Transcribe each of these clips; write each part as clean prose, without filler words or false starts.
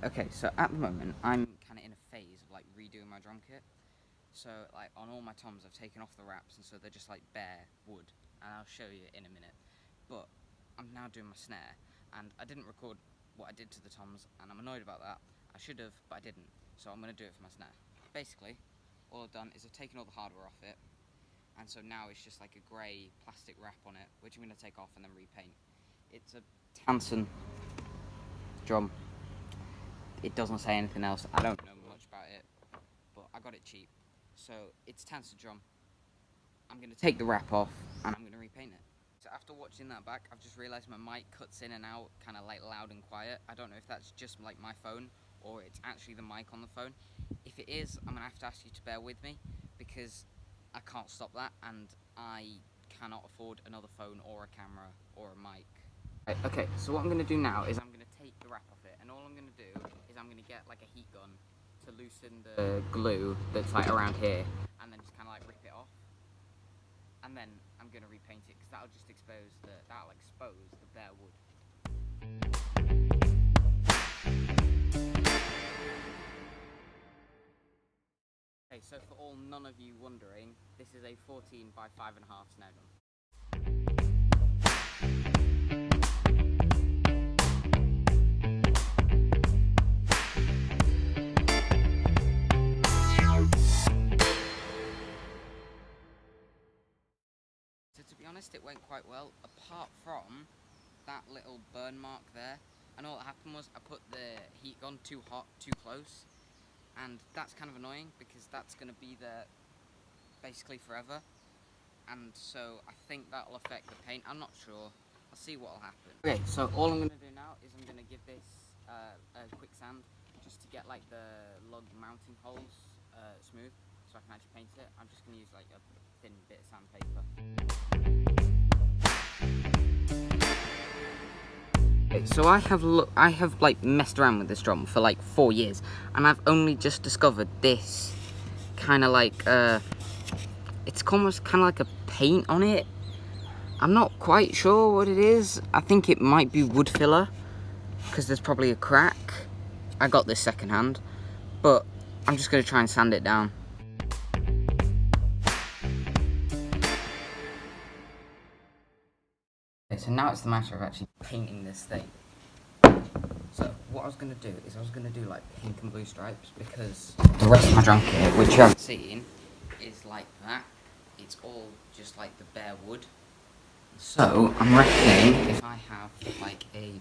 Okay, so at the moment, I'm kind of in a phase of, like, redoing my drum kit. So, like, on all my toms, I've taken off the wraps, and so they're just, like, bare wood. And I'll show you in a minute. But I'm now doing my snare, and I didn't record what I did to the toms, and I'm annoyed about that. I should have, but I didn't. So I'm going to do it for my snare. Basically, all I've done is I've taken all the hardware off it, and so now it's just like a grey plastic wrap on it, which I'm going to take off and then repaint. It's a Tansen drum. It doesn't say anything else. I don't know much about it, but I got it cheap. So it's Tansen drum. I'm going to take the wrap off and I'm going to repaint it. So after watching that back, I've just realised my mic cuts in and out kind of like loud and quiet. I don't know if that's just like my phone or it's actually the mic on the phone. If it is, I'm going to have to ask you to bear with me because I can't stop that and I cannot afford another phone or a camera or a mic. Right, okay, so what I'm going to do now is I'm going to take the wrap off it, and all I'm going to do is I'm going to get like a heat gun to loosen the glue that's like around here and then just kind of like rip it off. And then I'm going to repaint it because that'll just expose the bare wood. Okay, so for all none of you wondering, this is a 14 by 5.5 snare drum. So to be honest, it went quite well, apart from that little burn mark there. And all that happened was I put the heat gun too hot, too close, and that's kind of annoying because that's going to be there basically forever. And so I think that'll affect the paint. I'm not sure. I'll see what'll happen. Okay, so all I'm going to do now is I'm going to give this a quick sand just to get like the lug mounting holes smooth so I can actually paint it. I'm just going to use like a thin bit of sandpaper. So I have like messed around with this drum for like 4 years, and I've only just discovered this kind of like it's almost kind of like a paint on it. I'm not quite sure what it is. I think it might be wood filler because there's probably a crack. I got this secondhand, but I'm just going to try and sand it down. Okay, so now it's the matter of actually painting this thing. So what I was going to do is I was going to do like pink and blue stripes because the rest of my drum kit, which you haven't seen, is like that. It's all just like the bare wood. So I'm reckoning if I have like a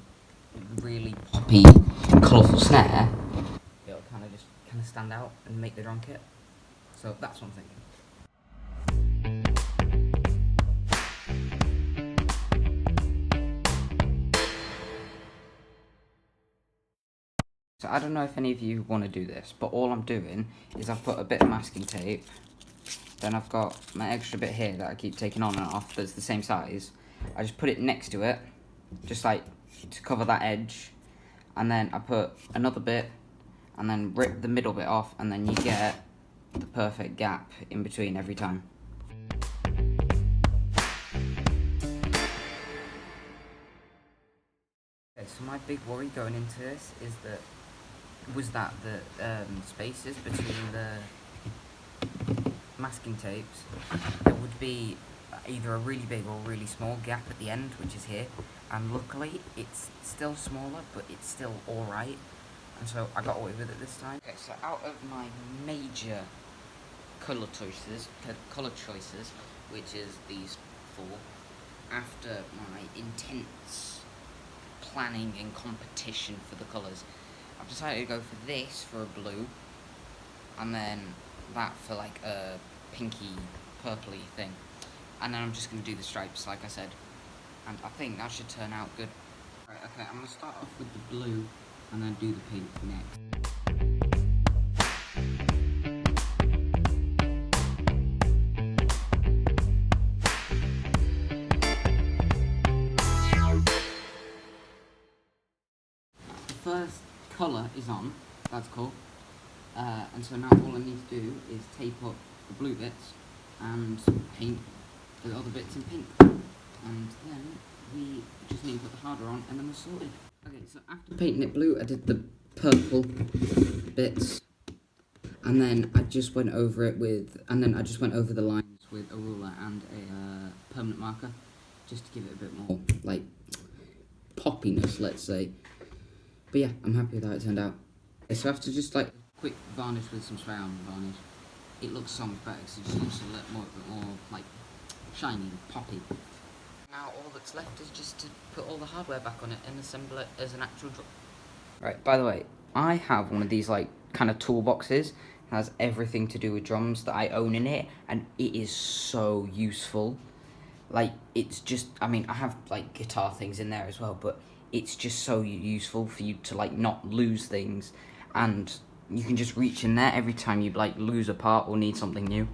really poppy, colourful snare, it'll kind of stand out and make the drum kit. So that's what I'm thinking. So I don't know if any of you want to do this, but all I'm doing is I've put a bit of masking tape, then I've got my extra bit here that I keep taking on and off that's the same size. I just put it next to it, just like to cover that edge, and then I put another bit and then rip the middle bit off, and then you get the perfect gap in between every time. Okay, so my big worry going into this is that the spaces between the masking tapes, there would be either a really big or really small gap at the end, which is here, and luckily it's still smaller, but it's still alright, and so I got away with it this time. Okay, so out of my major colour choices, which is these 4, after my intense planning and competition for the colours, I've decided to go for this for a blue, and then that for like a pinky, purpley thing. And then I'm just going to do the stripes, like I said. And I think that should turn out good. Right, okay, I'm going to start off with the blue, and then do the pink next. The first colour is on, that's cool. And so now all I need to do is tape up the blue bits and paint the other bits in pink. And then we just need to put the hardware on and then we're sorted. Okay, so after painting it blue, I did the purple bits, and then I just went over it with, the lines with a ruler and a permanent marker, just to give it a bit more like poppiness, let's say. But yeah, I'm happy with how it turned out. So after just like a quick varnish with some spray on varnish, it looks so much better because it just looks a little more like shiny and poppy. Now all that's left is just to put all the hardware back on it and assemble it as an actual drum. Right, by the way, I have one of these like kind of toolboxes. It has everything to do with drums that I own in it, and it is so useful. Like, it's just, I mean, I have like guitar things in there as well, but it's just so useful for you to like not lose things, and you can just reach in there every time you like lose a part or need something new.